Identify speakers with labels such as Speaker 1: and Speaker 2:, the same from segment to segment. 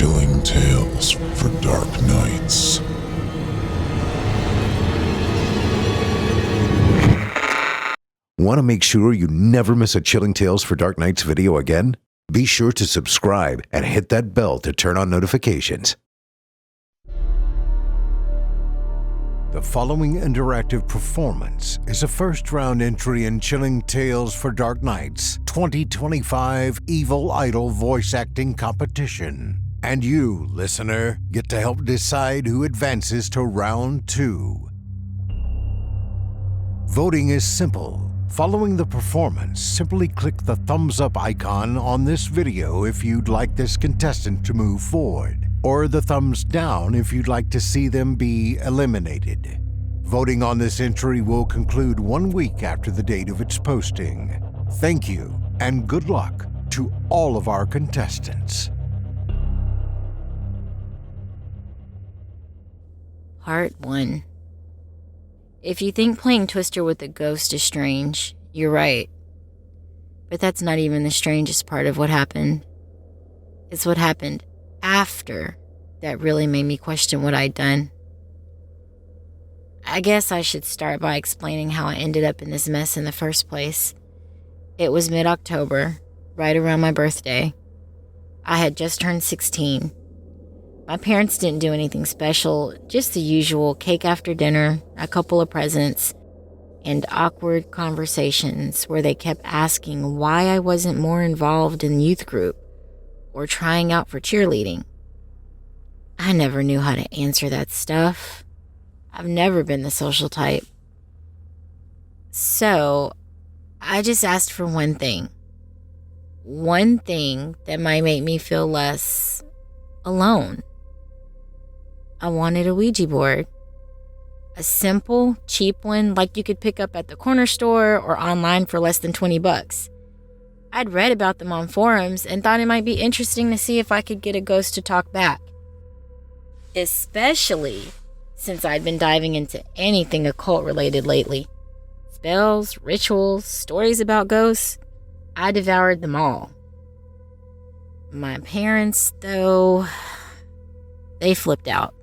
Speaker 1: Chilling tales for dark nights.
Speaker 2: Want to make sure you never miss a Chilling Tales for Dark Nights video again? Be sure to subscribe and hit that bell to turn on notifications. The following interactive performance is a first-round entry in Chilling Tales for Dark Nights 2025 Evil Idol voice acting competition. And you, listener, get to help decide who advances to round 2. Voting is simple. Following the performance, simply click the thumbs up icon on this video if you'd like this contestant to move forward, or the thumbs down if you'd like to see them be eliminated. Voting on this entry will conclude 1 week after the date of its posting. Thank you, and good luck to all of our contestants.
Speaker 3: Part 1. If you think playing Twister with a ghost is strange, you're right. But that's not even the strangest part of what happened. It's what happened after that really made me question what I'd done. I guess I should start by explaining how I ended up in this mess in the first place. It was mid-October, right around my birthday. I had just turned 16. My parents didn't do anything special, just the usual cake after dinner, a couple of presents, and awkward conversations where they kept asking why I wasn't more involved in youth group or trying out for cheerleading. I never knew how to answer that stuff. I've never been the social type. So, I just asked for one thing. One thing that might make me feel less alone. I wanted a Ouija board. A simple, cheap one like you could pick up at the corner store or online for less than $20. I'd read about them on forums and thought it might be interesting to see if I could get a ghost to talk back. Especially since I'd been diving into anything occult related lately. Spells, rituals, stories about ghosts. I devoured them all. My parents, though, they flipped out.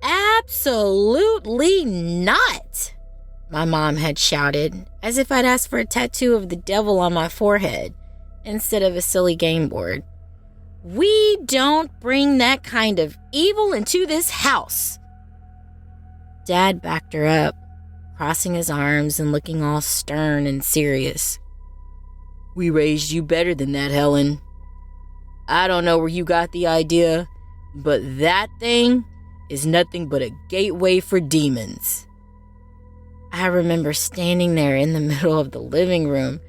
Speaker 3: Absolutely not, my mom had shouted, as if I'd asked for a tattoo of the devil on my forehead instead of a silly game board. We don't bring that kind of evil into this house. Dad backed her up, crossing his arms and looking all stern and serious. We raised you better than that, Helen. I don't know where you got the idea, but that thing is nothing but a gateway for demons. I remember standing there in the middle of the living room,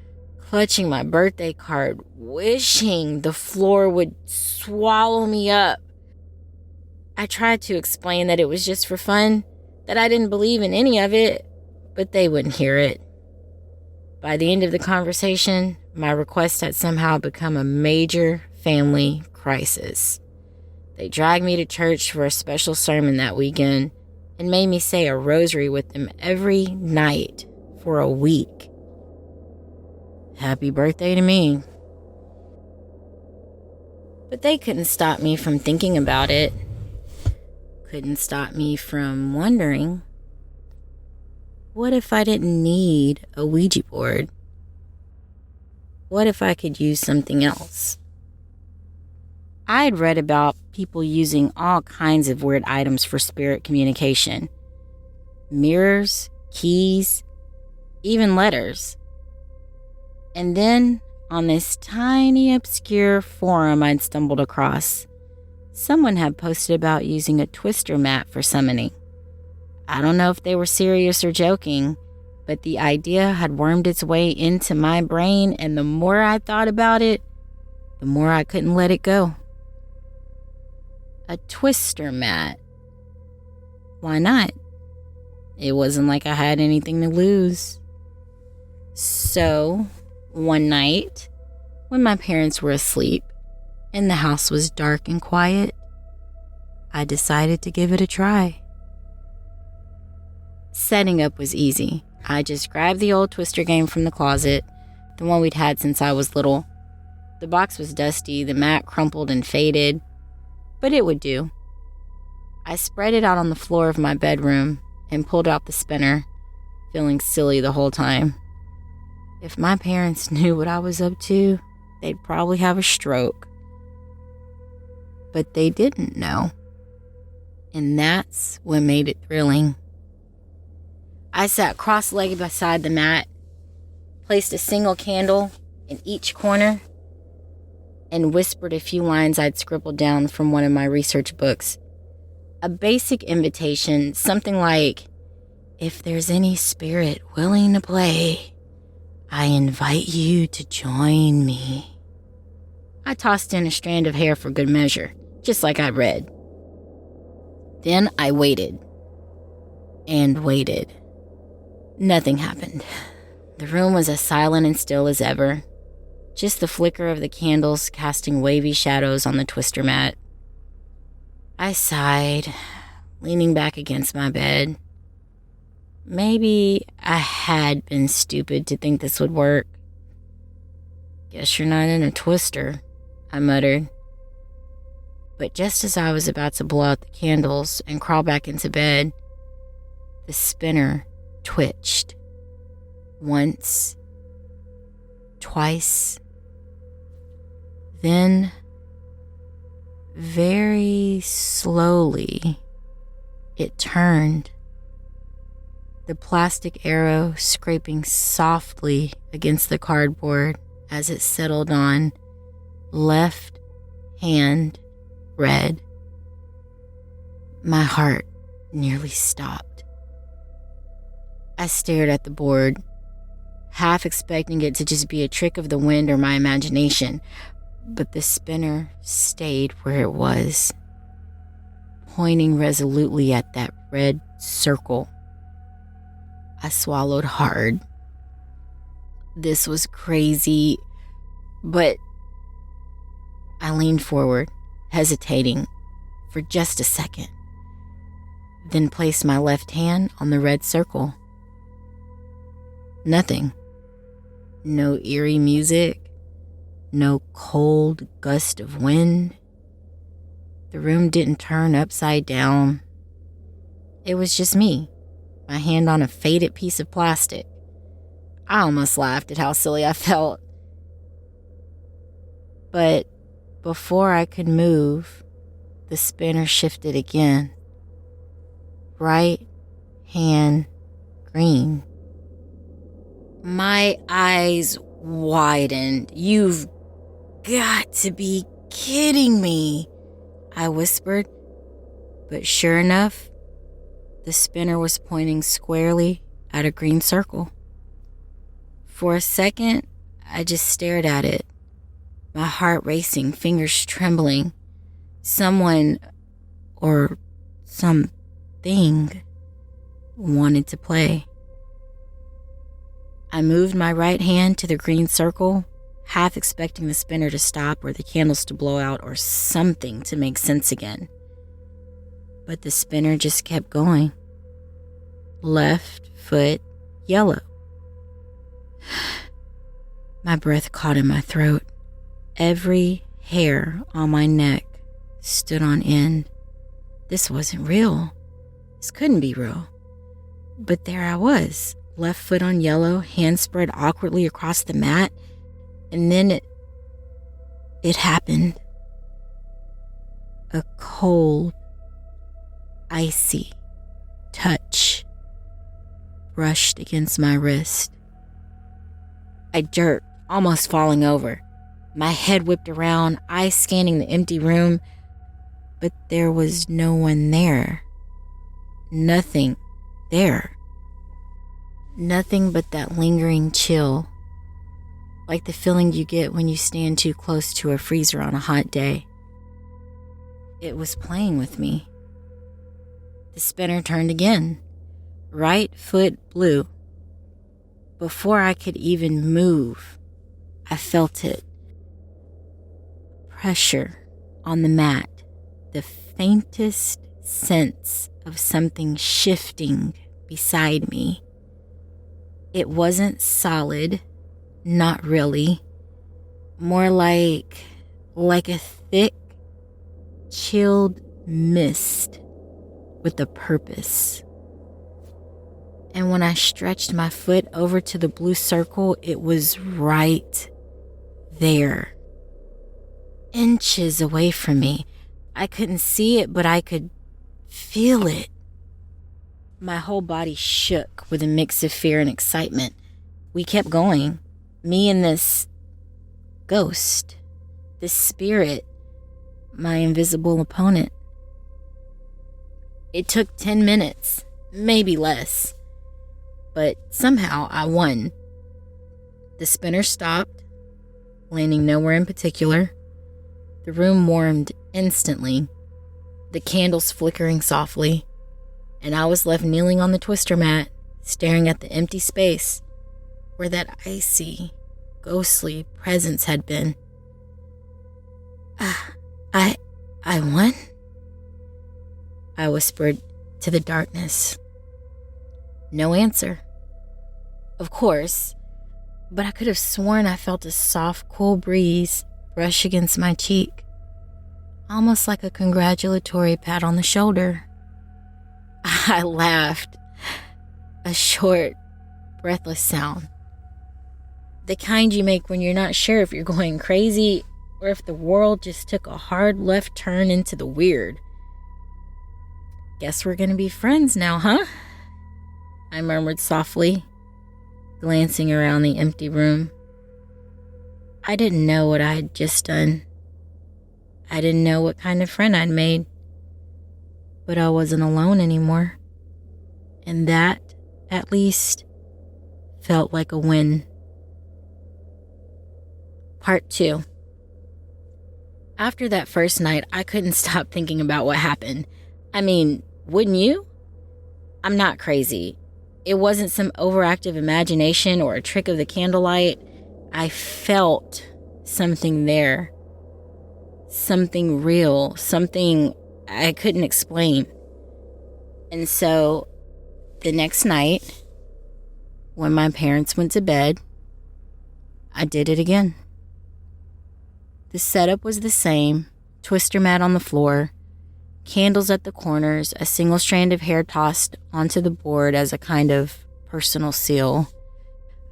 Speaker 3: clutching my birthday card, wishing the floor would swallow me up. I tried to explain that it was just for fun, that I didn't believe in any of it, but they wouldn't hear it. By the end of the conversation, my request had somehow become a major family crisis. They dragged me to church for a special sermon that weekend and made me say a rosary with them every night for a week. Happy birthday to me. But they couldn't stop me from thinking about it. Couldn't stop me from wondering, what if I didn't need a Ouija board? What if I could use something else? I had read about people using all kinds of weird items for spirit communication. Mirrors, keys, even letters. And then, on this tiny, obscure forum I'd stumbled across, someone had posted about using a twister mat for summoning. I don't know if they were serious or joking, but the idea had wormed its way into my brain, and the more I thought about it, the more I couldn't let it go. A twister mat. Why not? It wasn't like I had anything to lose. So, one night, when my parents were asleep and the house was dark and quiet, I decided to give it a try. Setting up was easy. I just grabbed the old Twister game from the closet, the one we'd had since I was little. The box was dusty, the mat crumpled and faded, but it would do. I spread it out on the floor of my bedroom and pulled out the spinner, feeling silly the whole time. If my parents knew what I was up to, they'd probably have a stroke. But they didn't know. And that's what made it thrilling. I sat cross-legged beside the mat, placed a single candle in each corner, and whispered a few lines I'd scribbled down from one of my research books. A basic invitation, something like, "If there's any spirit willing to play, I invite you to join me." I tossed in a strand of hair for good measure, just like I read. Then I waited. And waited. Nothing happened. The room was as silent and still as ever. Just the flicker of the candles casting wavy shadows on the twister mat. I sighed, leaning back against my bed. Maybe I had been stupid to think this would work. "Guess you're not in a twister," I muttered. But just as I was about to blow out the candles and crawl back into bed, the spinner twitched. Once, twice, then, very slowly, it turned. The plastic arrow scraping softly against the cardboard as it settled on left hand red. My heart nearly stopped. I stared at the board, half expecting it to just be a trick of the wind or my imagination, but the spinner stayed where it was, pointing resolutely at that red circle. I swallowed hard. This was crazy, but I leaned forward, hesitating for just a second, then placed my left hand on the red circle. Nothing. No eerie music, no cold gust of wind. The room didn't turn upside down. It was just me, my hand on a faded piece of plastic. I almost laughed at how silly I felt. But before I could move, the spinner shifted again. Right hand green. My eyes widened. "You've got to be kidding me," I whispered. But sure enough, the spinner was pointing squarely at a green circle. For a second, I just stared at it, my heart racing, fingers trembling. Someone, or something, wanted to play. I moved my right hand to the green circle, half expecting the spinner to stop or the candles to blow out or something to make sense again. But the spinner just kept going. Left foot yellow. My breath caught in my throat. Every hair on my neck stood on end. This wasn't real. This couldn't be real. But there I was, left foot on yellow, hands spread awkwardly across the mat, and then it happened. A cold, icy touch brushed against my wrist. I jerked, almost falling over. My head whipped around, eyes scanning the empty room, but there was no one there. Nothing there. Nothing but that lingering chill, like the feeling you get when you stand too close to a freezer on a hot day. It was playing with me. The spinner turned again. Right foot blue. Before I could even move, I felt it. Pressure on the mat, the faintest sense of something shifting beside me. It wasn't solid, not really, more like a thick, chilled mist with a purpose. And when I stretched my foot over to the blue circle, it was right there, inches away from me. I couldn't see it, but I could feel it. My whole body shook with a mix of fear and excitement. We kept going, me and this ghost, this spirit, my invisible opponent. It took 10 minutes, maybe less, but somehow I won. The spinner stopped, landing nowhere in particular. The room warmed instantly, the candles flickering softly, and I was left kneeling on the twister mat, staring at the empty space where that icy, ghostly presence had been. I won? I whispered to the darkness. No answer. Of course, but I could have sworn I felt a soft, cool breeze brush against my cheek, almost like a congratulatory pat on the shoulder. I laughed, a short, breathless sound. The kind you make when you're not sure if you're going crazy or if the world just took a hard left turn into the weird. Guess we're gonna be friends now, huh? I murmured softly, glancing around the empty room. I didn't know what I had just done. I didn't know what kind of friend I'd made. But I wasn't alone anymore. And that, at least, felt like a win. Part 2. After that first night, I couldn't stop thinking about what happened. I mean, wouldn't you? I'm not crazy. It wasn't some overactive imagination or a trick of the candlelight. I felt something there. Something real. Something I couldn't explain. And so, the next night, when my parents went to bed, I did it again. The setup was the same, twister mat on the floor, candles at the corners, a single strand of hair tossed onto the board as a kind of personal seal.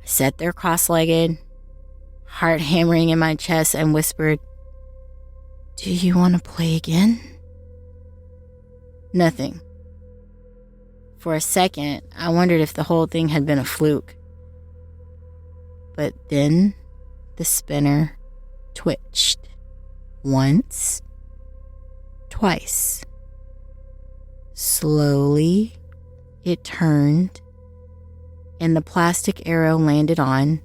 Speaker 3: I sat there cross-legged, heart hammering in my chest, and whispered, "Do you want to play again?" Nothing. For a second, I wondered if the whole thing had been a fluke. But then the spinner twitched. Once, twice. Slowly, it turned, and the plastic arrow landed on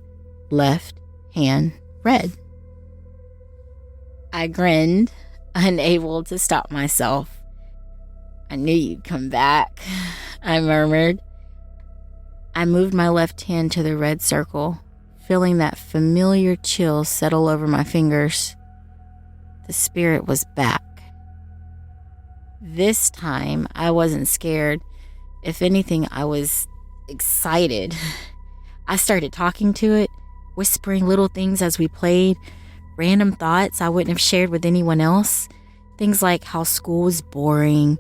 Speaker 3: left hand red. I grinned, unable to stop myself. "I knew you'd come back," I murmured. I moved my left hand to the red circle, feeling that familiar chill settle over my fingers. The spirit was back. This time, I wasn't scared. If anything, I was excited. I started talking to it, whispering little things as we played, random thoughts I wouldn't have shared with anyone else. Things like how school was boring,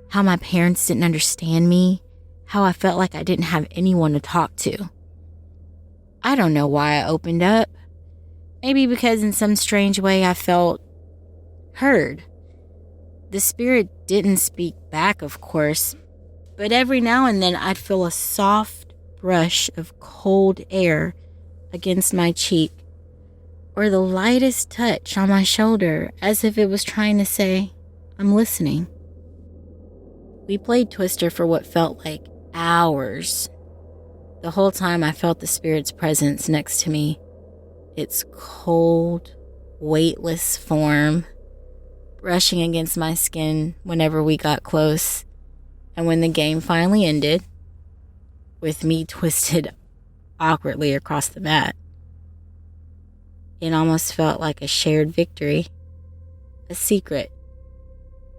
Speaker 3: how my parents didn't understand me, how I felt like I didn't have anyone to talk to. I don't know why I opened up. Maybe because in some strange way I felt heard. The spirit didn't speak back, of course, but every now and then I'd feel a soft brush of cold air against my cheek, or the lightest touch on my shoulder, as if it was trying to say, "I'm listening." We played Twister for what felt like hours. The whole time I felt the spirit's presence next to me, its cold, weightless form brushing against my skin whenever we got close. And when the game finally ended, with me twisted awkwardly across the mat, it almost felt like a shared victory, a secret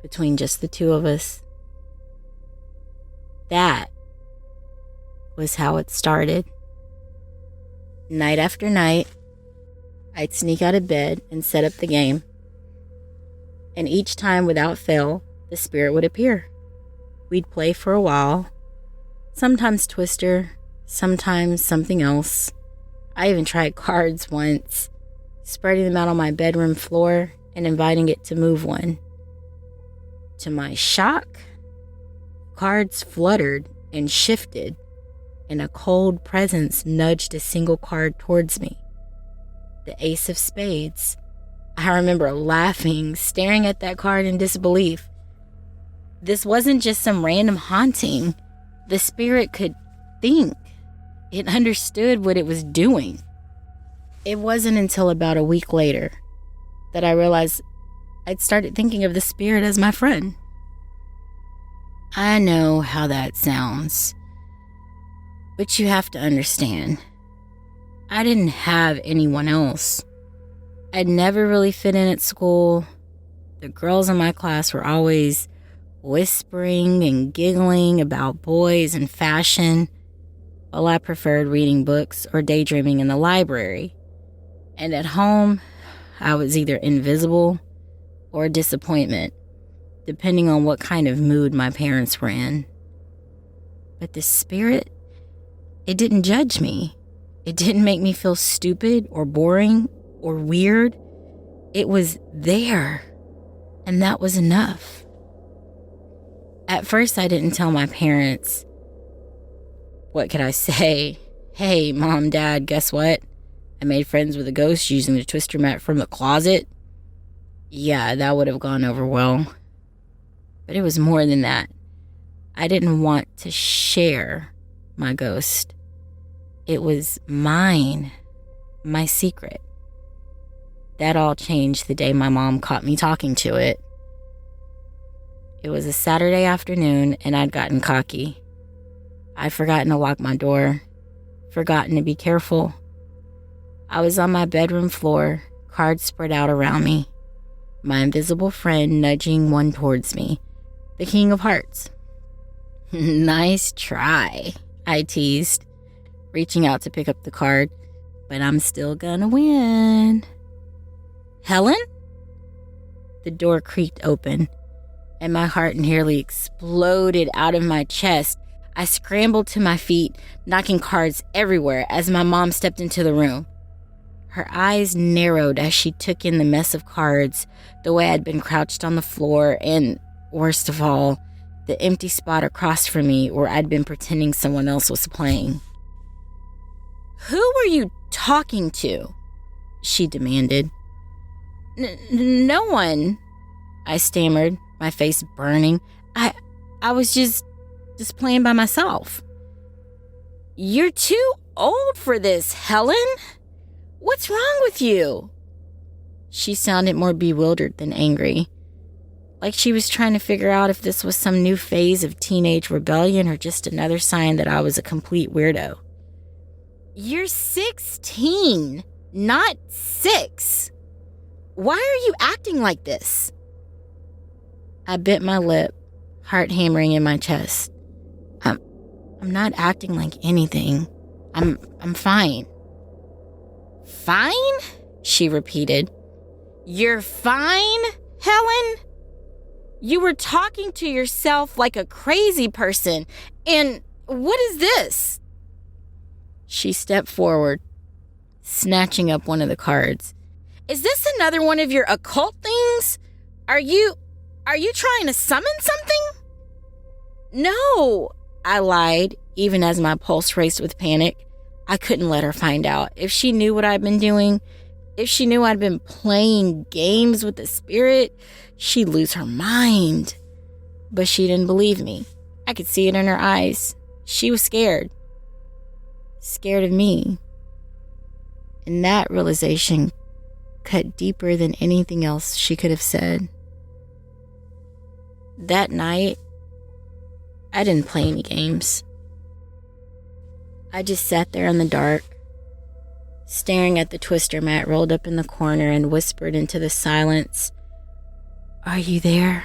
Speaker 3: between just the two of us. That was how it started. Night after night, I'd sneak out of bed and set up the game. And each time, without fail, the spirit would appear. We'd play for a while. Sometimes Twister, sometimes something else. I even tried cards once, spreading them out on my bedroom floor and inviting it to move one. To my shock, cards fluttered and shifted, and a cold presence nudged a single card towards me. The Ace of Spades. I remember laughing, staring at that card in disbelief. This wasn't just some random haunting. The spirit could think. It understood what it was doing. It wasn't until about a week later that I realized I'd started thinking of the spirit as my friend. I know how that sounds, but you have to understand, I didn't have anyone else. I'd never really fit in at school. The girls in my class were always whispering and giggling about boys and fashion, while I preferred reading books or daydreaming in the library. And at home, I was either invisible or a disappointment, depending on what kind of mood my parents were in. But the spirit, it didn't judge me. It didn't make me feel stupid or boring or weird. It was there, and that was enough. At first, I didn't tell my parents. What could I say? Hey, Mom, Dad, guess what? I made friends with a ghost using the twister mat from the closet. Yeah, that would have gone over well. But it was more than that. I didn't want to share my ghost. It was mine, my secret. That all changed the day my mom caught me talking to it. It was a Saturday afternoon, and I'd gotten cocky. I'd forgotten to lock my door, forgotten to be careful. I was on my bedroom floor, cards spread out around me, my invisible friend nudging one towards me, the King of Hearts. Nice try, I teased, reaching out to pick up the card, but I'm still gonna win. Helen? The door creaked open, and my heart nearly exploded out of my chest. I scrambled to my feet, knocking cards everywhere as my mom stepped into the room. Her eyes narrowed as she took in the mess of cards, the way I'd been crouched on the floor, and, worst of all, the empty spot across from me where I'd been pretending someone else was playing. "Who were you talking to?" she demanded. No one," I stammered, my face burning. I was just playing by myself." "You're too old for this, Helen. What's wrong with you?" She sounded more bewildered than angry, like she was trying to figure out if this was some new phase of teenage rebellion or just another sign that I was a complete weirdo. "You're 16, not 6. Why are you acting like this?" I bit my lip, heart hammering in my chest. I'm not acting like anything. I'm fine." "Fine?" she repeated. "You're fine, Helen? You were talking to yourself like a crazy person. And what is this?" She stepped forward, snatching up one of the cards. "Is this another one of your occult things? Are you trying to summon something?" "No," I lied, even as my pulse raced with panic. I couldn't let her find out. If she knew what I'd been doing, if she knew I'd been playing games with the spirit, she'd lose her mind. But she didn't believe me. I could see it in her eyes. She was scared. Scared of me. And that realization cut deeper than anything else she could have said. That night, I didn't play any games. I just sat there in the dark, staring at the twister mat rolled up in the corner, and whispered into the silence, "Are you there?"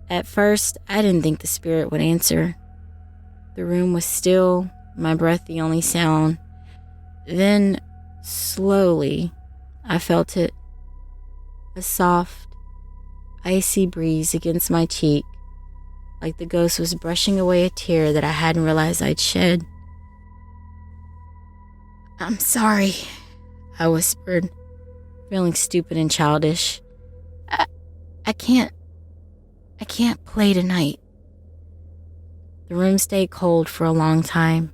Speaker 3: At first, I didn't think the spirit would answer. The room was still, my breath the only sound. Then, Slowly, I felt it. A soft, icy breeze against my cheek, like the ghost was brushing away a tear that I hadn't realized I'd shed. "I'm sorry," I whispered, feeling stupid and childish. I can't play tonight." The room stayed cold for a long time,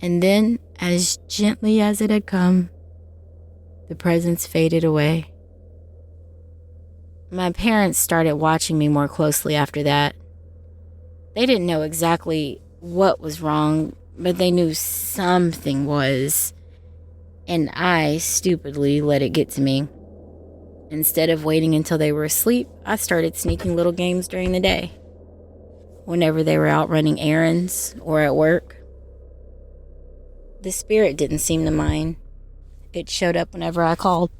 Speaker 3: and then, as gently as it had come, the presence faded away. My parents started watching me more closely after that. They didn't know exactly what was wrong, but they knew something was, and I stupidly let it get to me. Instead of waiting until they were asleep, I started sneaking little games during the day, whenever they were out running errands or at work. The spirit didn't seem to mind. It showed up whenever I called.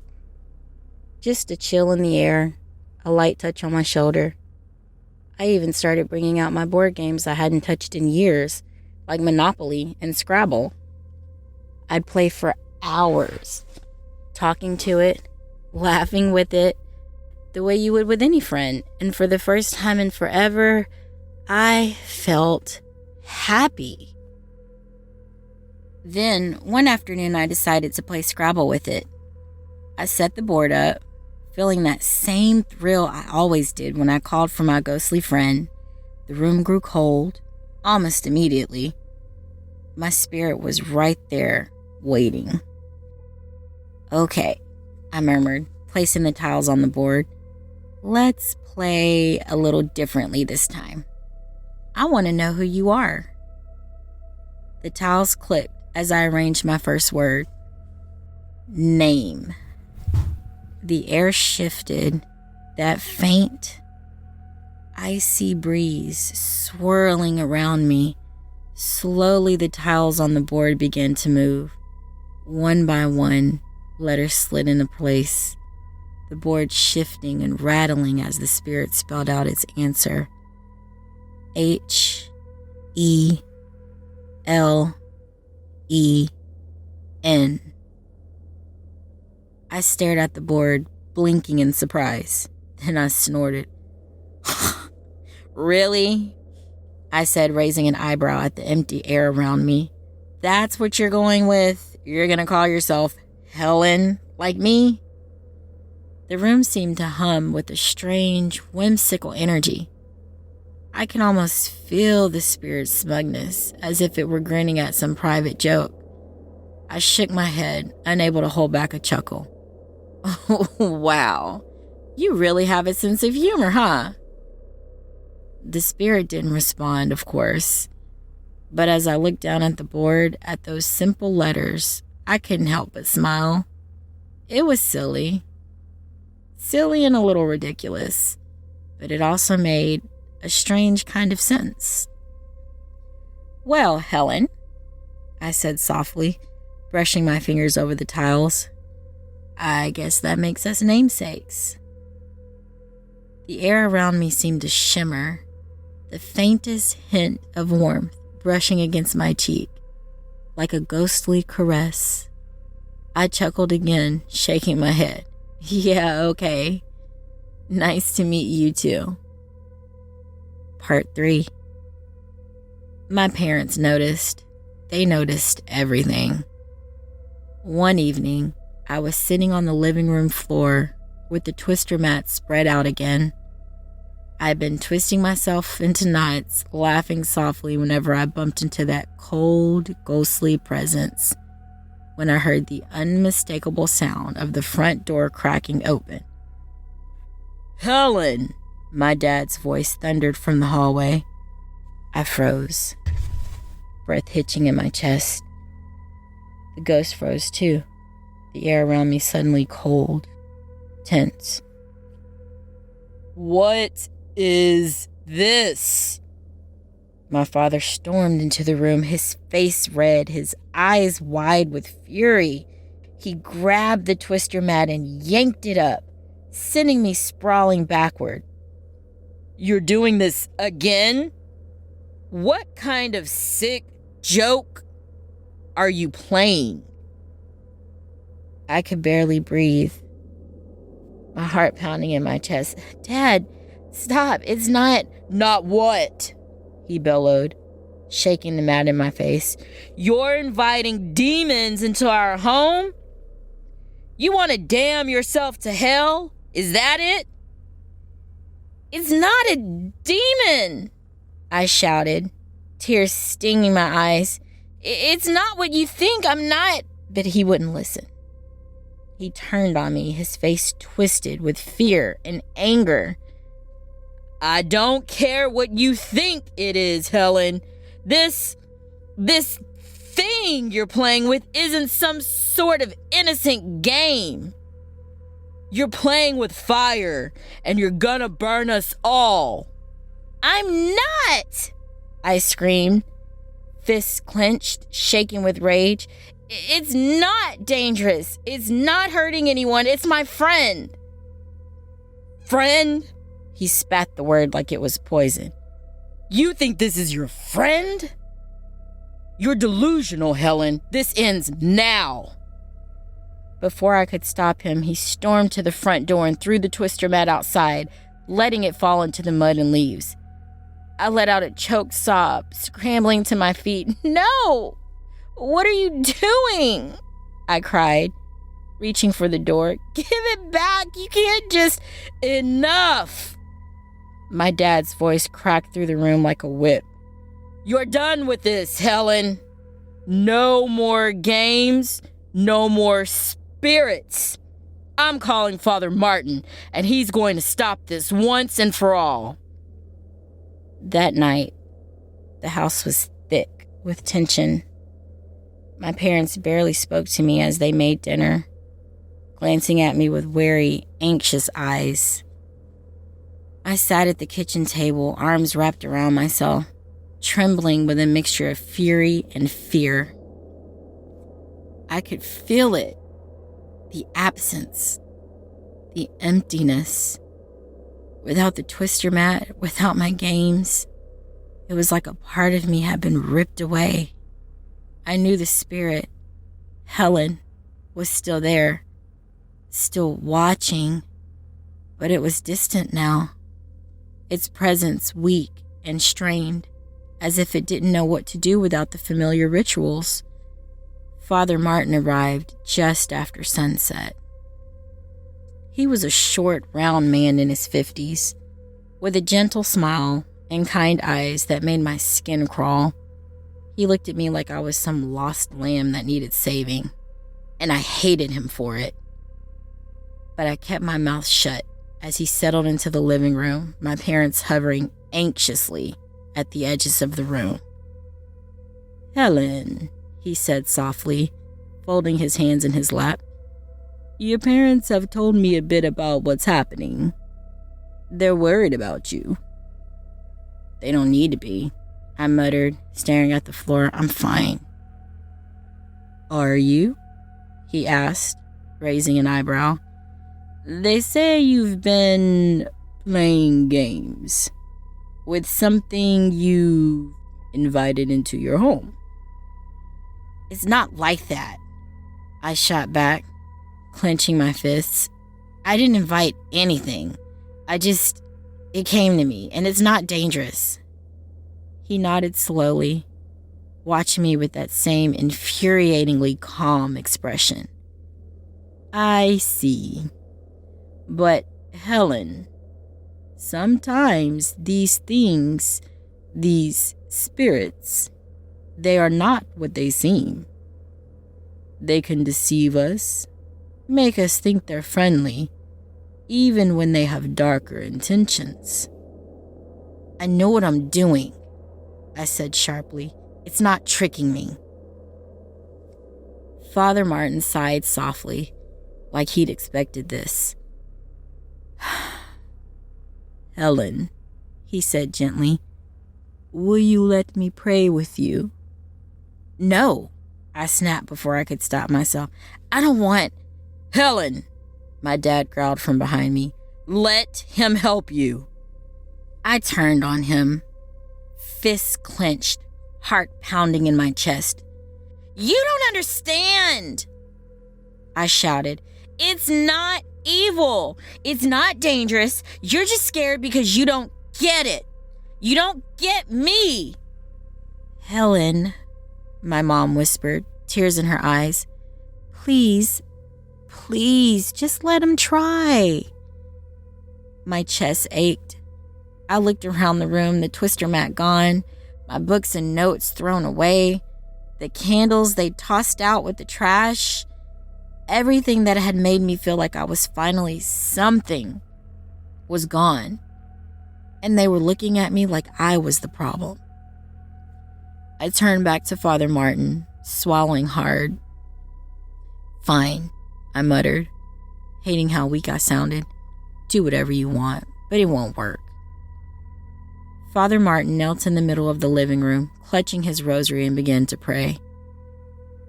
Speaker 3: Just a chill in the air, a light touch on my shoulder. I even started bringing out my board games I hadn't touched in years, like Monopoly and Scrabble. I'd play for hours, talking to it, laughing with it, the way you would with any friend. And for the first time in forever, I felt happy. Then, one afternoon, I decided to play Scrabble with it. I set the board up, feeling that same thrill I always did when I called for my ghostly friend. The room grew cold, almost immediately. My spirit was right there, waiting. "Okay," I murmured, placing the tiles on the board. "Let's play a little differently this time. I want to know who you are." The tiles clicked as I arranged my first word. Name. The air shifted, that faint, icy breeze swirling around me. Slowly, the tiles on the board began to move. One by one, letters slid into place, the board shifting and rattling as the spirit spelled out its answer. H-E-L-E-N. I stared at the board, blinking in surprise. Then I snorted. "Really?" I said, raising an eyebrow at the empty air around me. "That's what you're going with? You're gonna call yourself Helen, like me?" The room seemed to hum with a strange, whimsical energy. I can almost feel the spirit's smugness, as if it were grinning at some private joke. I shook my head, unable to hold back a chuckle. "Oh, wow. You really have a sense of humor, huh?" The spirit didn't respond, of course. But as I looked down at the board, at those simple letters, I couldn't help but smile. It was silly. Silly and a little ridiculous. But it also made a strange kind of sense. "Well, Helen," I said softly, brushing my fingers over the tiles. "I guess that makes us namesakes." The air around me seemed to shimmer, the faintest hint of warmth brushing against my cheek, like a ghostly caress. I chuckled again, shaking my head. "Yeah, okay. Nice to meet you too." Part 3. My parents noticed. They noticed everything. One evening, I was sitting on the living room floor with the twister mat spread out again. I'd been twisting myself into knots, laughing softly whenever I bumped into that cold, ghostly presence, when I heard the unmistakable sound of the front door cracking open. "Helen!" my dad's voice thundered from the hallway. I froze, breath hitching in my chest. The ghost froze too, the air around me suddenly cold, tense. "What is this?" My father stormed into the room, his face red, his eyes wide with fury. He grabbed the twister mat and yanked it up, sending me sprawling backward. "You're doing this again? What kind of sick joke are you playing?" I could barely breathe, my heart pounding in my chest. Dad, stop. It's not. Not what? He bellowed, shaking the mat in my face. You're inviting demons into our home? You want to damn yourself to hell? Is that it? It's not a demon, I shouted, tears stinging my eyes. It's not what you think. I'm not. But he wouldn't listen. He turned on me, his face twisted with fear and anger. I don't care what you think it is, Helen. This thing you're playing with isn't some sort of innocent game. You're playing with fire, and you're gonna burn us all. I'm not, I screamed, fists clenched, shaking with rage. It's not dangerous. It's not hurting anyone. It's my friend. Friend? He spat the word like it was poison. You think this is your friend? You're delusional, Helen. This ends now. Before I could stop him, he stormed to the front door and threw the twister mat outside, letting it fall into the mud and leaves. I let out a choked sob, scrambling to my feet. No! What are you doing? I cried, reaching for the door. Give it back. You can't just... Enough! My dad's voice cracked through the room like a whip. You're done with this, Helen. No more games. No more spirits. I'm calling Father Martin, and he's going to stop this once and for all. That night, the house was thick with tension. My parents barely spoke to me as they made dinner, glancing at me with wary, anxious eyes. I sat at the kitchen table, arms wrapped around myself, trembling with a mixture of fury and fear. I could feel it, the absence, the emptiness. Without the twister mat, without my games, it was like a part of me had been ripped away. I knew the spirit, Helen, was still there, still watching, but it was distant now, its presence weak and strained, as if it didn't know what to do without the familiar rituals. Father Martin arrived just after sunset. He was a short, round man in his 50s, with a gentle smile and kind eyes that made my skin crawl. He looked at me like I was some lost lamb that needed saving, and I hated him for it. But I kept my mouth shut as he settled into the living room, my parents hovering anxiously at the edges of the room. Helen, he said softly, folding his hands in his lap. Your parents have told me a bit about what's happening. They're worried about you. They don't need to be, I muttered, staring at the floor. I'm fine. Are you? He asked, raising an eyebrow. They say you've been playing games with something you invited into your home. It's not like that, I shot back, clenching my fists. I didn't invite anything. It came to me, and it's not dangerous. He nodded slowly, watching me with that same infuriatingly calm expression. I see. But, Helen, sometimes these things, these spirits, they are not what they seem. They can deceive us, make us think they're friendly, even when they have darker intentions. I know what I'm doing, I said sharply. It's not tricking me. Father Martin sighed softly, like he'd expected this. Helen, he said gently, will you let me pray with you? No, I snapped before I could stop myself. I don't want... Helen, my dad growled from behind me. Let him help you. I turned on him, fists clenched, heart pounding in my chest. You don't understand! I shouted. It's not evil. It's not dangerous. You're just scared because you don't get it. You don't get me. Helen, my mom whispered, tears in her eyes. Please, just let him try. My chest ached. I looked around the room, the twister mat gone, my books and notes thrown away, the candles they tossed out with the trash. Everything that had made me feel like I was finally something was gone. And they were looking at me like I was the problem. I turned back to Father Martin, swallowing hard. Fine, I muttered, hating how weak I sounded. Do whatever you want, but it won't work. Father Martin knelt in the middle of the living room, clutching his rosary, and began to pray.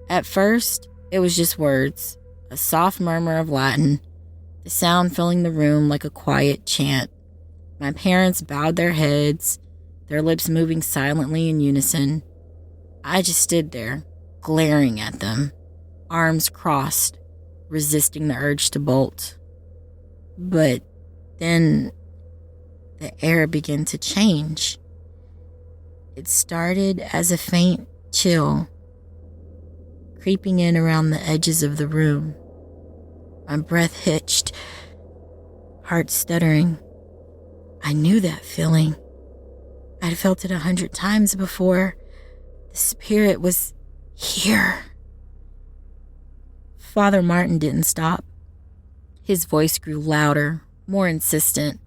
Speaker 3: At first, it was just words, a soft murmur of Latin, the sound filling the room like a quiet chant. My parents bowed their heads, their lips moving silently in unison. I just stood there, glaring at them, arms crossed, resisting the urge to bolt. But then the air began to change. It started as a faint chill, creeping in around the edges of the room. My breath hitched, heart stuttering. I knew that feeling. I'd felt it 100 times before. The spirit was here. Father Martin didn't stop. His voice grew louder, more insistent,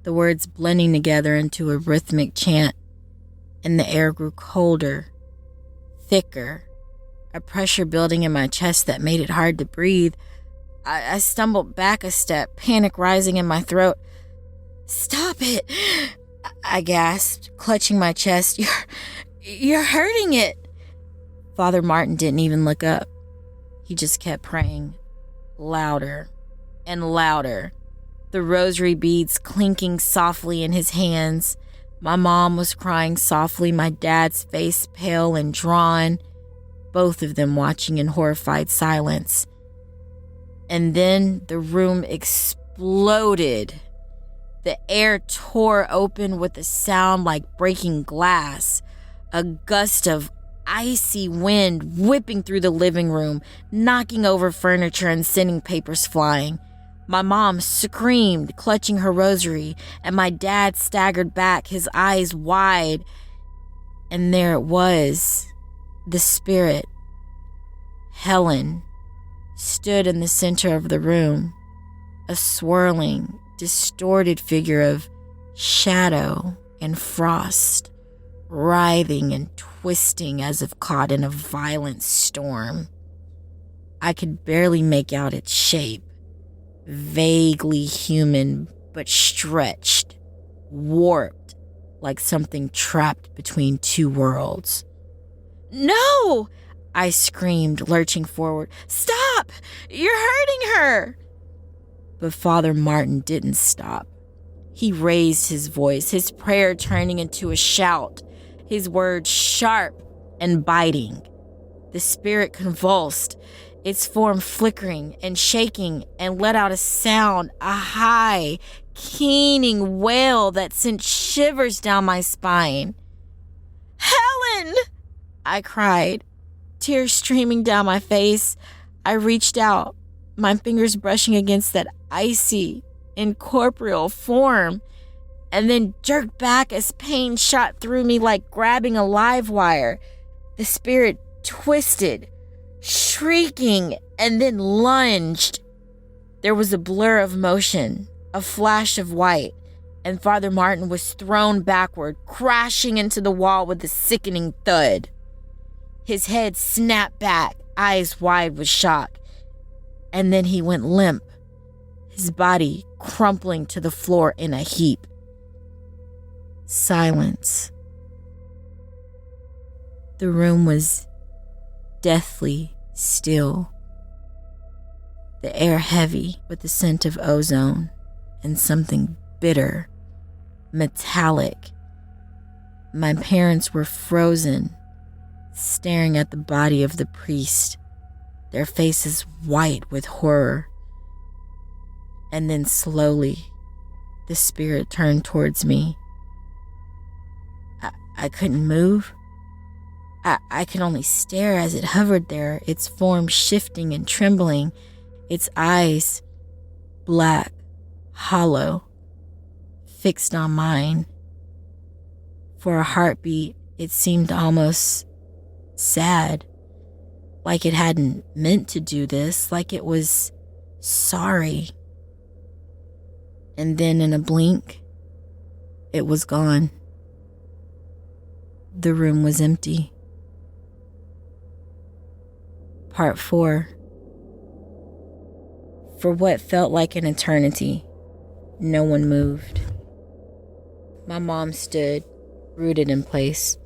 Speaker 3: the words blending together into a rhythmic chant, and the air grew colder, thicker, a pressure building in my chest that made it hard to breathe. I stumbled back a step, panic rising in my throat. Stop it, I gasped, clutching my chest. You're hurting it. Father Martin didn't even look up. He just kept praying, louder and louder, the rosary beads clinking softly in his hands. My mom was crying softly, my dad's face pale and drawn, both of them watching in horrified silence. And then the room exploded. The air tore open with a sound like breaking glass, a gust of icy wind whipping through the living room, knocking over furniture and sending papers flying. My mom screamed, clutching her rosary, and my dad staggered back, his eyes wide. And there it was, the spirit. Helen stood in the center of the room, a swirling, distorted figure of shadow and frost, writhing and twisting as if caught in a violent storm. I could barely make out its shape, vaguely human but stretched, warped, like something trapped between two worlds. No! I screamed, lurching forward. Stop! You're hurting her! But Father Martin didn't stop. He raised his voice, his prayer turning into a shout, his words sharp and biting. The spirit convulsed, its form flickering and shaking, and let out a sound, a high, keening wail that sent shivers down my spine. Helen! I cried, tears streaming down my face. I reached out, my fingers brushing against that icy, incorporeal form, and then jerked back as pain shot through me like grabbing a live wire. The spirit twisted, shrieking, and then lunged. There was a blur of motion, a flash of white, and Father Martin was thrown backward, crashing into the wall with a sickening thud. His head snapped back, eyes wide with shock, and then he went limp, his body crumpling to the floor in a heap. Silence. The room was deathly still, the air heavy with the scent of ozone and something bitter, metallic. My parents were frozen, staring at the body of the priest, their faces white with horror. And then slowly, the spirit turned towards me. I couldn't move. I could only stare as it hovered there, its form shifting and trembling, its eyes black, hollow, fixed on mine. For a heartbeat, it seemed almost sad, like it hadn't meant to do this, like it was sorry. And then in a blink, it was gone. The room was empty. Part 4. For what felt like an eternity, no one moved. My mom stood, rooted in place,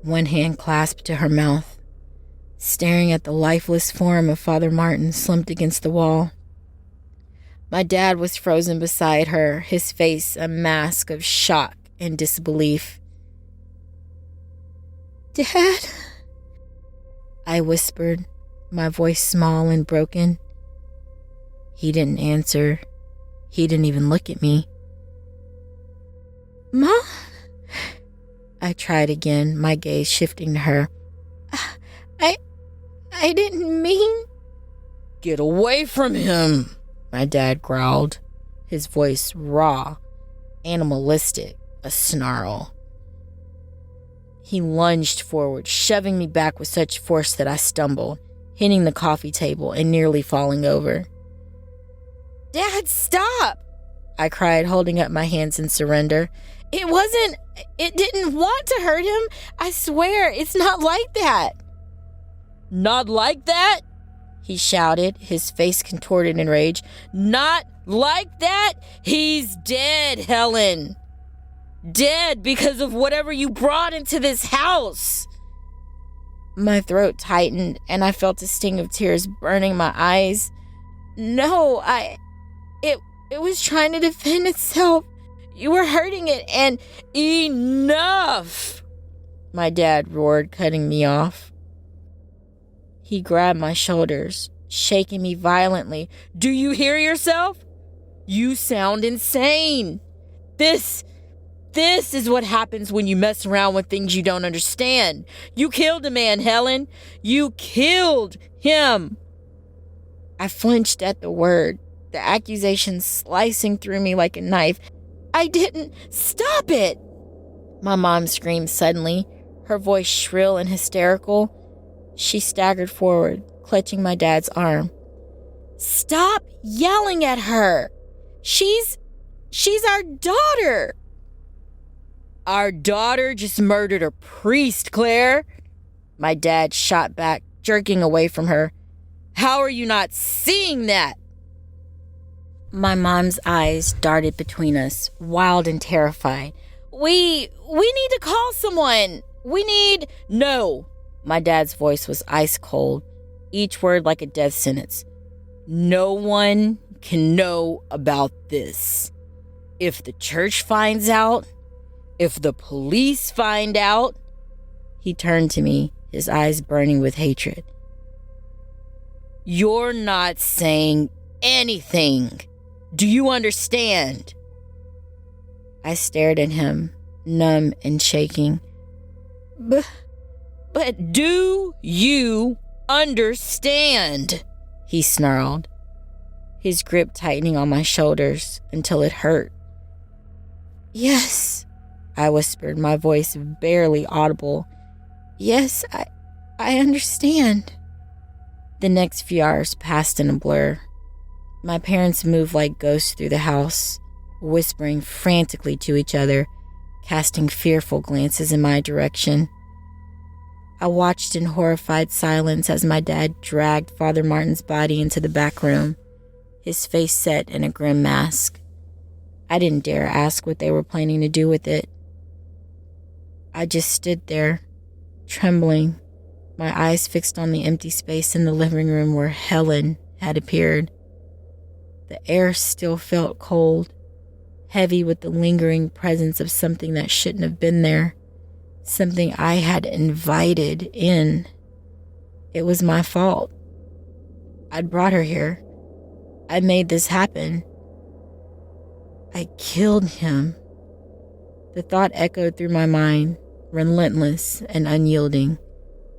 Speaker 3: one hand clasped to her mouth, staring at the lifeless form of Father Martin slumped against the wall. My dad was frozen beside her, his face a mask of shock and disbelief. "Dad?" I whispered, my voice small and broken. He didn't answer. He didn't even look at me. "Mom?" I tried again, my gaze shifting to her. I didn't mean..." "Get away from him," my dad growled, his voice raw, animalistic, a snarl. He lunged forward, shoving me back with such force that I stumbled, hitting the coffee table and nearly falling over. "Dad, stop!" I cried, holding up my hands in surrender. It didn't want to hurt him. I swear, it's not like that." "Not like that?" he shouted, his face contorted in rage. "Not like that? He's dead, Helen. Dead because of whatever you brought into this house." My throat tightened and I felt a sting of tears burning my eyes. "No, it was trying to defend itself. You were hurting it and..." "Enough!" my dad roared, cutting me off. He grabbed my shoulders, shaking me violently. "Do you hear yourself? You sound insane. This is what happens when you mess around with things you don't understand. You killed a man, Helen. You killed him." I flinched at the word, the accusation slicing through me like a knife. "I didn't. Stop it!" My mom screamed suddenly, her voice shrill and hysterical. She staggered forward, clutching my dad's arm. "Stop yelling at her! She's our daughter!" "Our daughter just murdered a priest, Claire!" My dad shot back, jerking away from her. "How are you not seeing that?" My mom's eyes darted between us, wild and terrified. We need to call someone. No." My dad's voice was ice cold, each word like a death sentence. "No one can know about this. If the church finds out, if the police find out..." He turned to me, his eyes burning with hatred. "You're not saying anything. Do you understand?" I stared at him, numb and shaking. But do you understand?" he snarled, his grip tightening on my shoulders until it hurt. "Yes," I whispered, my voice barely audible. "Yes, I understand." The next few hours passed in a blur. My parents moved like ghosts through the house, whispering frantically to each other, casting fearful glances in my direction. I watched in horrified silence as my dad dragged Father Martin's body into the back room, his face set in a grim mask. I didn't dare ask what they were planning to do with it. I just stood there, trembling, my eyes fixed on the empty space in the living room where Helen had appeared. The air still felt cold, heavy with the lingering presence of something that shouldn't have been there. Something I had invited in. It was my fault. I'd brought her here. I made this happen. I killed him. The thought echoed through my mind, relentless and unyielding,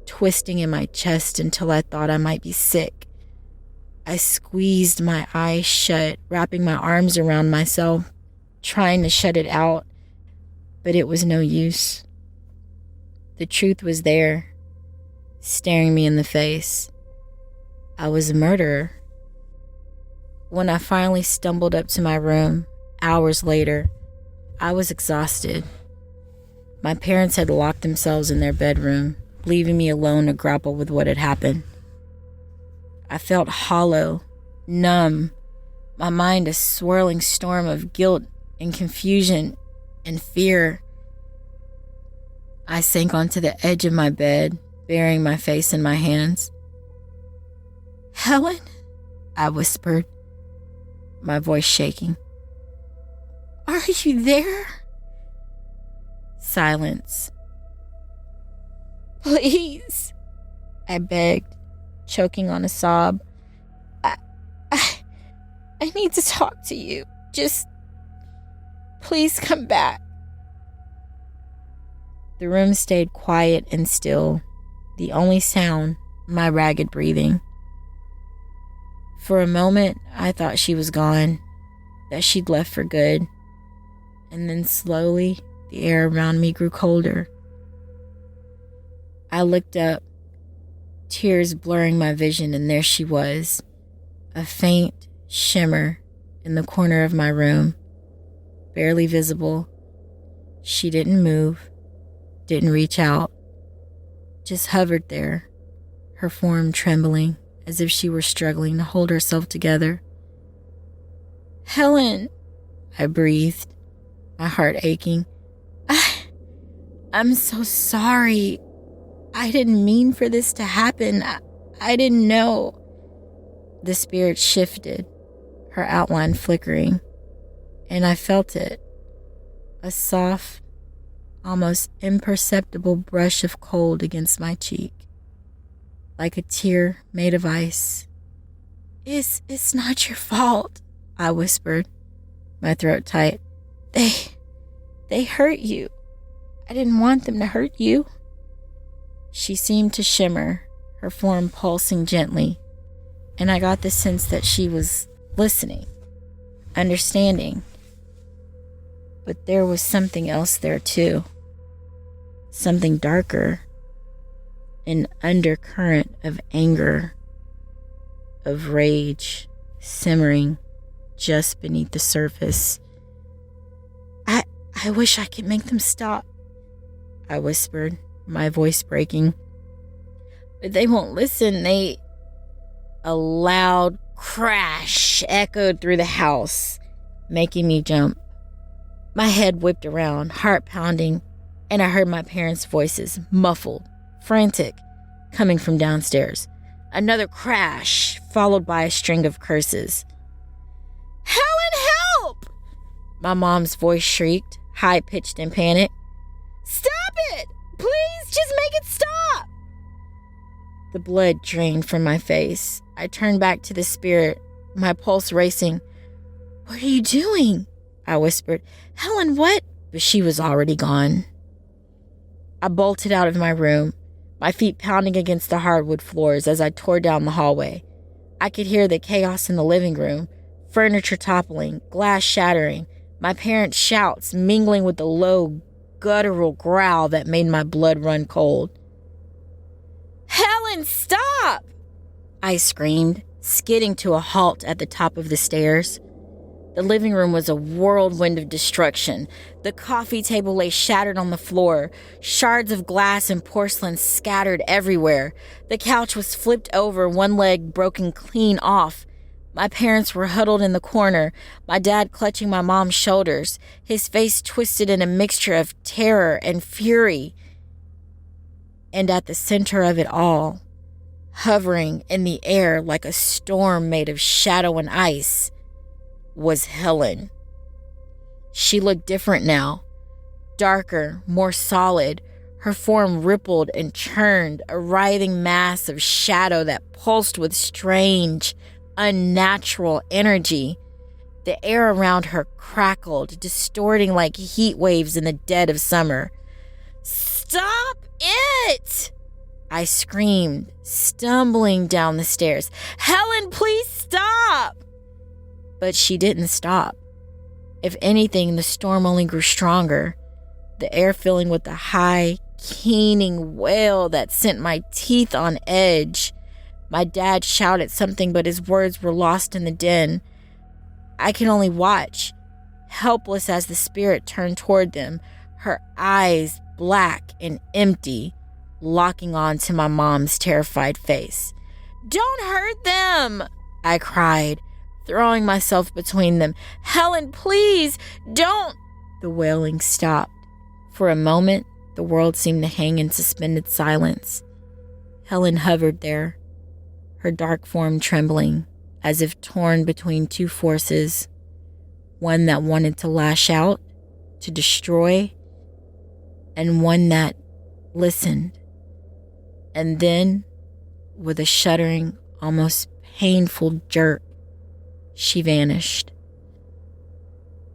Speaker 3: twisting in my chest until I thought I might be sick. I squeezed my eyes shut, wrapping my arms around myself, trying to shut it out, but it was no use. The truth was there, staring me in the face. I was a murderer. When I finally stumbled up to my room, hours later, I was exhausted. My parents had locked themselves in their bedroom, leaving me alone to grapple with what had happened. I felt hollow, numb, my mind a swirling storm of guilt and confusion and fear. I sank onto the edge of my bed, burying my face in my hands. "Helen?" I whispered, my voice shaking. "Are you there?" Silence. "Please," I begged, choking on a sob. I need to talk to you. Just please come back." The room stayed quiet and still, the only sound, my ragged breathing. For a moment, I thought she was gone, that she'd left for good. And then slowly, the air around me grew colder. I looked up, tears blurring my vision, and there she was, a faint shimmer in the corner of my room, barely visible. She didn't move, didn't reach out, just hovered there, her form trembling as if she were struggling to hold herself together. "Helen," I breathed, my heart aching. "I'm so sorry. I didn't mean for this to happen. I didn't know." The spirit shifted, her outline flickering, and I felt it. A soft, almost imperceptible brush of cold against my cheek, like a tear made of ice. It's not your fault," I whispered, my throat tight. They hurt you. I didn't want them to hurt you." She seemed to shimmer, her form pulsing gently, and I got the sense that she was listening, understanding. But there was something else there too. Something darker. An undercurrent of anger, of rage, simmering just beneath the surface. I wish I could make them stop," I whispered, my voice breaking. "But they won't listen. A loud crash echoed through the house, making me jump. My head whipped around, heart pounding, and I heard my parents' voices, muffled, frantic, coming from downstairs. Another crash, followed by a string of curses. "Helen, help!" My mom's voice shrieked, high-pitched in panic. "Stop it! Please, just make it stop!" The blood drained from my face. I turned back to the spirit, my pulse racing. "What are you doing?" I whispered. "Helen, what?" But she was already gone. I bolted out of my room, my feet pounding against the hardwood floors as I tore down the hallway. I could hear the chaos in the living room, furniture toppling, glass shattering, my parents' shouts mingling with the low, guttural growl that made my blood run cold. "Helen, stop!" I screamed, skidding to a halt at the top of the stairs. The living room was a whirlwind of destruction. The coffee table lay shattered on the floor, shards of glass and porcelain scattered everywhere. The couch was flipped over, one leg broken clean off. My parents were huddled in the corner, my dad clutching my mom's shoulders, his face twisted in a mixture of terror and fury. And at the center of it all, hovering in the air like a storm made of shadow and ice, was Helen. She looked different now, darker, more solid, Her form rippled and churned, a writhing mass of shadow that pulsed with strange, unnatural energy. The air around her crackled, distorting like heat waves in the dead of summer. "Stop it!" I screamed, stumbling down the stairs. "Helen, please stop!" But she didn't stop. If anything, the storm only grew stronger, the air filling with a high, keening wail that sent my teeth on edge. My dad shouted something, but his words were lost in the din. I could only watch, helpless as the spirit turned toward them, her eyes black and empty, locking on to my mom's terrified face. "Don't hurt them!" I cried, throwing myself between them. "Helen, please, don't!" The wailing stopped. For a moment, the world seemed to hang in suspended silence. Helen hovered there, her dark form trembling, as if torn between two forces, one that wanted to lash out, to destroy, and one that listened. And then, with a shuddering, almost painful jerk, she vanished.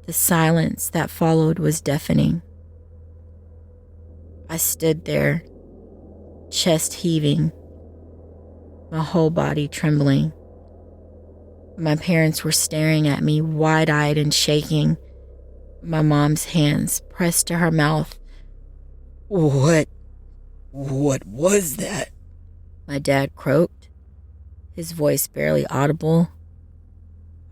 Speaker 3: The silence that followed was deafening. I stood there, chest heaving, my whole body trembling. My parents were staring at me, wide-eyed and shaking, my mom's hands pressed to her mouth. What was that?" My dad croaked, his voice barely audible.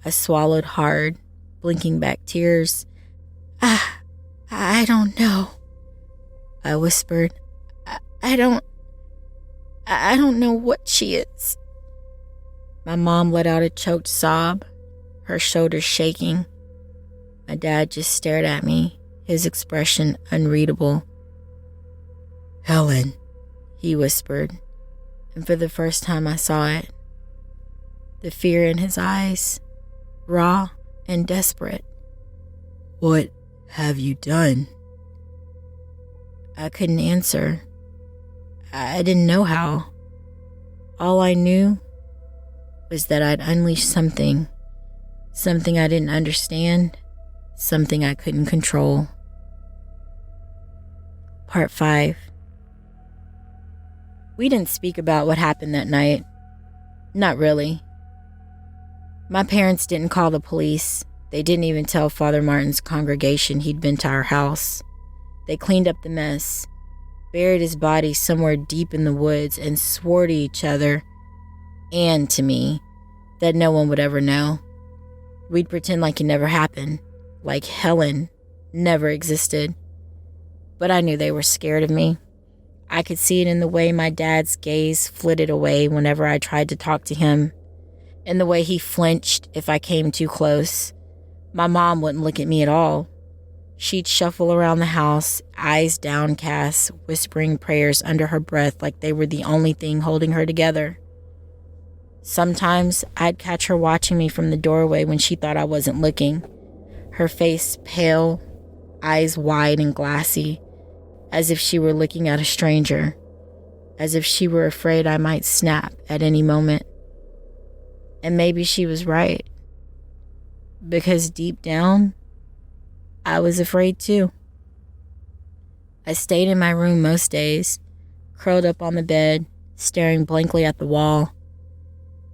Speaker 3: I swallowed hard, blinking back tears. I don't know," I whispered. I don't know what she is." My mom let out a choked sob, her shoulders shaking. My dad just stared at me, his expression unreadable. "Helen," he whispered, and for the first time I saw it. The fear in his eyes, raw and desperate. "What have you done?" I couldn't answer. I didn't know how. All I knew was that I'd unleashed something I didn't understand, something I couldn't control. Part 5. We didn't speak about what happened that night. Not really. My parents didn't call the police. They didn't even tell Father Martin's congregation he'd been to our house. They cleaned up the mess, buried his body somewhere deep in the woods, and swore to each other, and to me, that no one would ever know. We'd pretend like it never happened, like Helen never existed. But I knew they were scared of me. I could see it in the way my dad's gaze flitted away whenever I tried to talk to him, in the way he flinched if I came too close. My mom wouldn't look at me at all. She'd shuffle around the house, eyes downcast, whispering prayers under her breath like they were the only thing holding her together. Sometimes I'd catch her watching me from the doorway when she thought I wasn't looking, her face pale, eyes wide and glassy, as if she were looking at a stranger, as if she were afraid I might snap at any moment. And maybe she was right, because deep down, I was afraid too. I stayed in my room most days, curled up on the bed, staring blankly at the wall.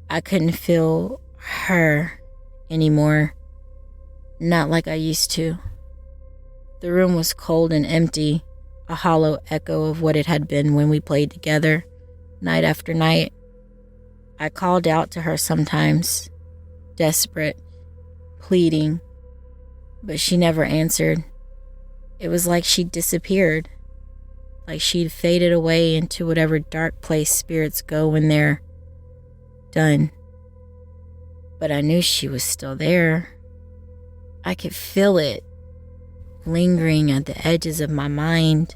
Speaker 3: I couldn't feel her anymore, not like I used to. The room was cold and empty, a hollow echo of what it had been when we played together, night after night. I called out to her sometimes, desperate, pleading, but she never answered. It was like she'd disappeared, like she'd faded away into whatever dark place spirits go when they're done. But I knew she was still there. I could feel it, lingering at the edges of my mind,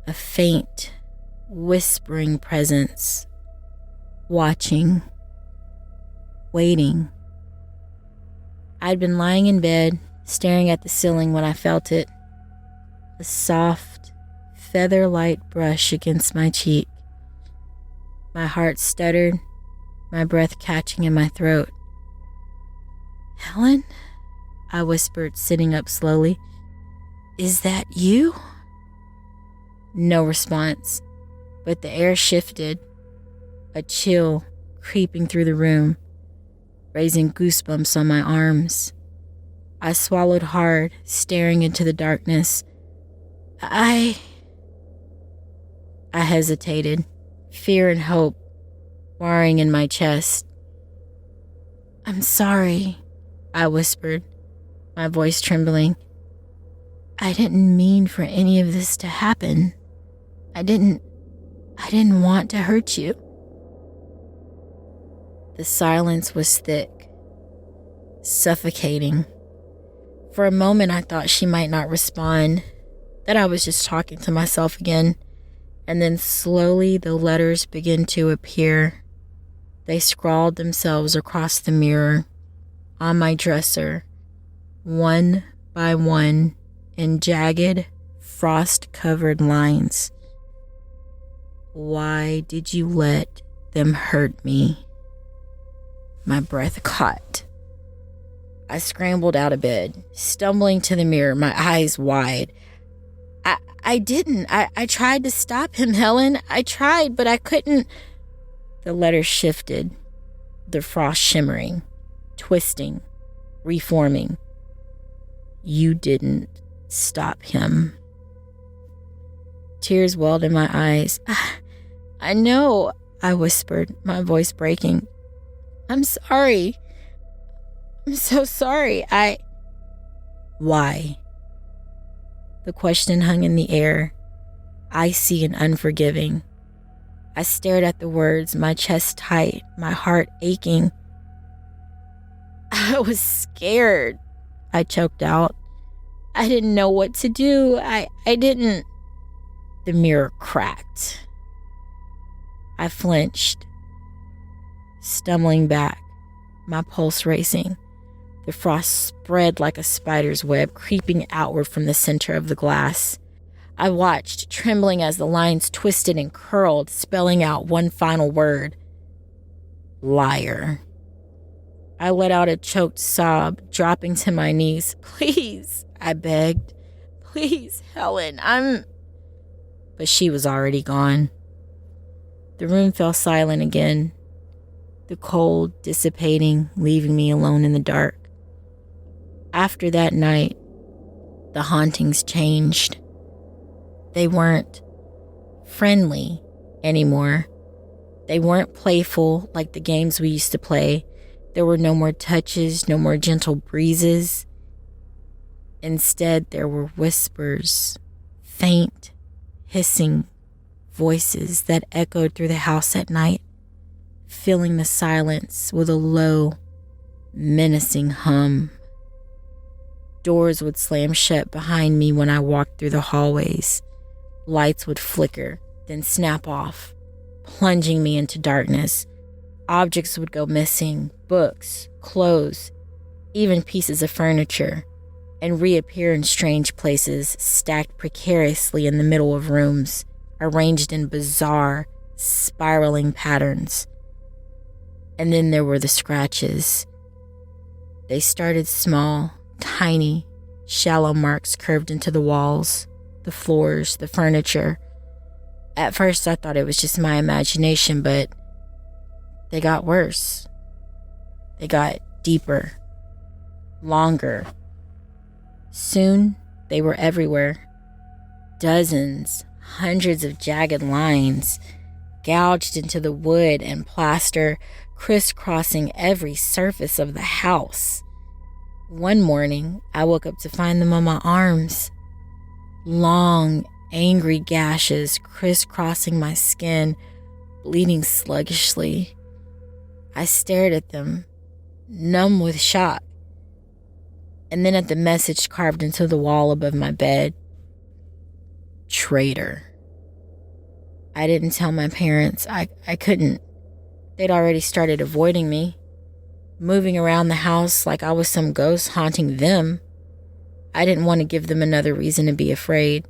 Speaker 3: a faint, whispering presence, watching, waiting. I'd been lying in bed, staring at the ceiling when I felt it. A soft, feather-light brush against my cheek. My heart stuttered, my breath catching in my throat. "Helen?" I whispered, sitting up slowly. "Is that you?" No response, but the air shifted, a chill creeping through the room, raising goosebumps on my arms. I swallowed hard, staring into the darkness. I hesitated, fear and hope warring in my chest. "I'm sorry," I whispered, my voice trembling. "I didn't mean for any of this to happen. I didn't want to hurt you." The silence was thick, suffocating. For a moment, I thought she might not respond, that I was just talking to myself again. And then slowly the letters began to appear. They scrawled themselves across the mirror, on my dresser, one by one, in jagged, frost-covered lines. "Why did you let them hurt me?" My breath caught. I scrambled out of bed, stumbling to the mirror, my eyes wide. I didn't. I tried to stop him, Helen. I tried, but I couldn't. The letters shifted, the frost shimmering, twisting, reforming. "You didn't stop him." Tears welled in my eyes. "I know," I whispered, my voice breaking. "I'm sorry. I'm so sorry. Why?" The question hung in the air, icy and unforgiving. I stared at the words, my chest tight, my heart aching. "I was scared," I choked out. "I didn't know what to do. I didn't." The mirror cracked. I flinched, stumbling back, my pulse racing. The frost spread like a spider's web, creeping outward from the center of the glass. I watched, trembling as the lines twisted and curled, spelling out one final word. "Liar." I let out a choked sob, dropping to my knees. "Please," I begged. "Please, Helen, But she was already gone. The room fell silent again, the cold dissipating, leaving me alone in the dark. After that night, the hauntings changed. They weren't friendly anymore. They weren't playful like the games we used to play. There were no more touches, no more gentle breezes. Instead, there were whispers, faint, hissing voices that echoed through the house at night, filling the silence with a low, menacing hum. Doors would slam shut behind me when I walked through the hallways. Lights would flicker, then snap off, plunging me into darkness. Objects would go missing, books, clothes, even pieces of furniture, and reappear in strange places, stacked precariously in the middle of rooms, arranged in bizarre, spiraling patterns. And then there were the scratches. They started small, tiny, shallow marks curved into the walls, the floors, the furniture. At first, I thought it was just my imagination, but they got worse. They got deeper, longer. Soon, they were everywhere. Dozens, hundreds of jagged lines, gouged into the wood and plaster, crisscrossing every surface of the house. One morning, I woke up to find them on my arms. Long, angry gashes crisscrossing my skin, bleeding sluggishly. I stared at them, numb with shock, and then at the message carved into the wall above my bed. Traitor. I didn't tell my parents. I couldn't. They'd already started avoiding me, moving around the house like I was some ghost haunting them. I didn't want to give them another reason to be afraid.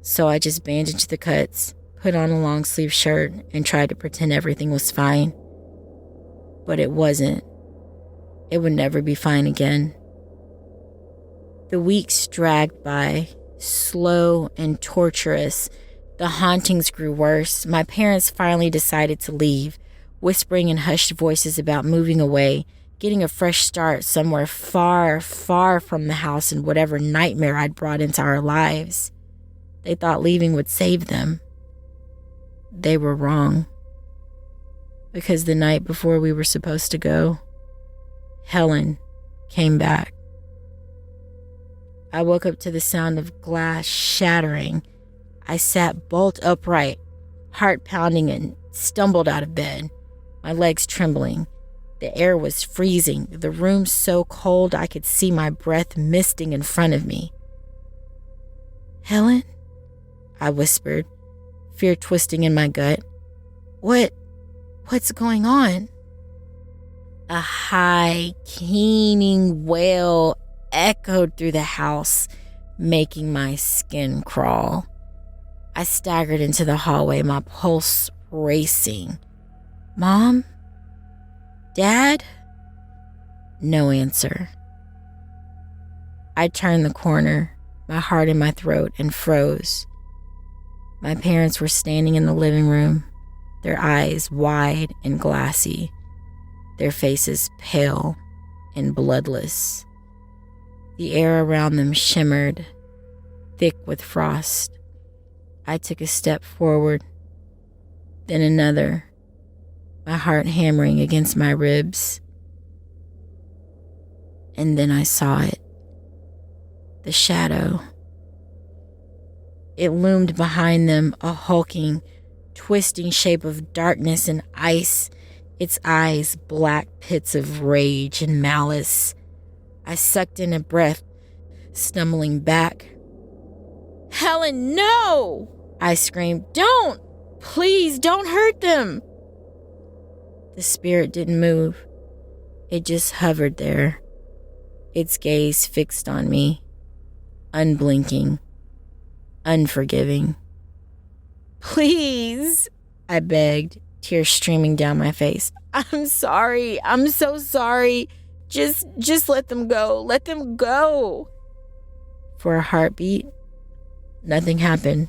Speaker 3: so I just bandaged the cuts, put on a long sleeve shirt, and tried to pretend everything was fine. But it wasn't. It would never be fine again. The weeks dragged by, slow and torturous. The hauntings grew worse. My parents finally decided to leave, whispering in hushed voices about moving away, getting a fresh start somewhere far, far from the house and whatever nightmare I'd brought into our lives. They thought leaving would save them. They were wrong. Because the night before we were supposed to go, Helen came back. I woke up to the sound of glass shattering. I sat bolt upright, heart pounding, and stumbled out of bed, my legs trembling. The air was freezing, the room so cold I could see my breath misting in front of me. "Helen?" I whispered, fear twisting in my gut. What's going on?" A high, keening wail echoed through the house, making my skin crawl. I staggered into the hallway, my pulse racing. "Mom? Dad?" No answer. I turned the corner, my heart in my throat, and froze. My parents were standing in the living room, their eyes wide and glassy, their faces pale and bloodless. The air around them shimmered, thick with frost. I took a step forward, then another, my heart hammering against my ribs. And then I saw it. The shadow. It loomed behind them, a hulking, twisting shape of darkness and ice, its eyes black pits of rage and malice. I sucked in a breath, stumbling back. "Helen, no!" I screamed. "Don't! Please, don't hurt them!" The spirit didn't move. It just hovered there, its gaze fixed on me, unblinking, unforgiving. "Please," I begged, tears streaming down my face. "I'm sorry. I'm so sorry. Just let them go. Let them go." For a heartbeat, nothing happened.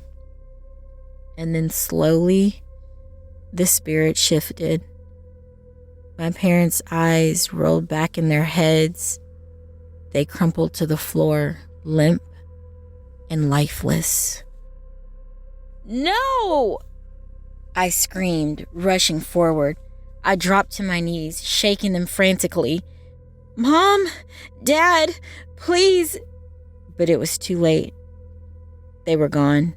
Speaker 3: And then slowly, the spirit shifted. My parents' eyes rolled back in their heads. They crumpled to the floor, limp and lifeless. "No!" I screamed, rushing forward. I dropped to my knees, shaking them frantically. "Mom! Dad! Please!" But it was too late. They were gone.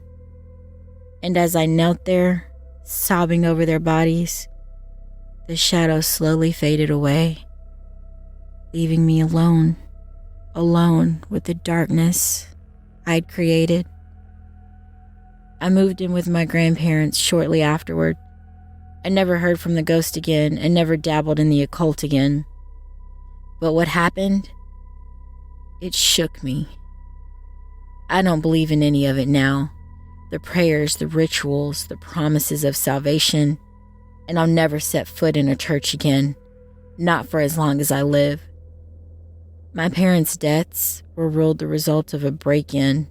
Speaker 3: And as I knelt there, sobbing over their bodies, the shadow slowly faded away, leaving me alone with the darkness I'd created. I moved in with my grandparents shortly afterward. I never heard from the ghost again and never dabbled in the occult again. But what happened? It shook me. I don't believe in any of it now. The prayers, the rituals, the promises of salvation. And I'll never set foot in a church again. Not for as long as I live. My parents' deaths were ruled the result of a break-in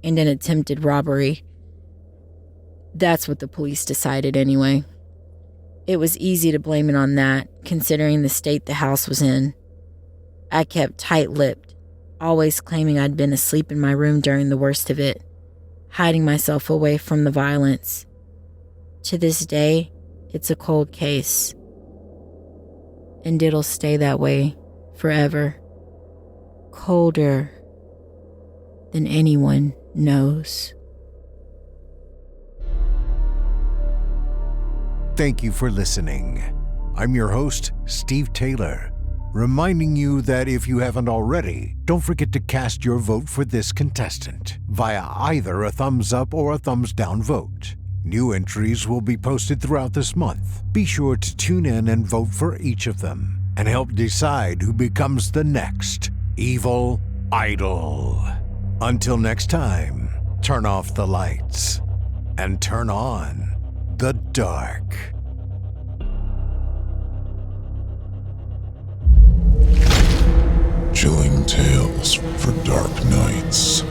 Speaker 3: and an attempted robbery. That's what the police decided anyway. It was easy to blame it on that, considering the state the house was in. I kept tight-lipped, always claiming I'd been asleep in my room during the worst of it, hiding myself away from the violence. To this day, it's a cold case. And it'll stay that way forever. Colder than anyone knows.
Speaker 2: Thank you for listening. I'm your host, Steve Taylor, reminding you that if you haven't already, don't forget to cast your vote for this contestant via either a thumbs up or a thumbs down vote. New entries will be posted throughout this month. Be sure to tune in and vote for each of them and help decide who becomes the next Evil Idol. Until next time, turn off the lights, and turn on the dark.
Speaker 1: Chilling tales for dark nights.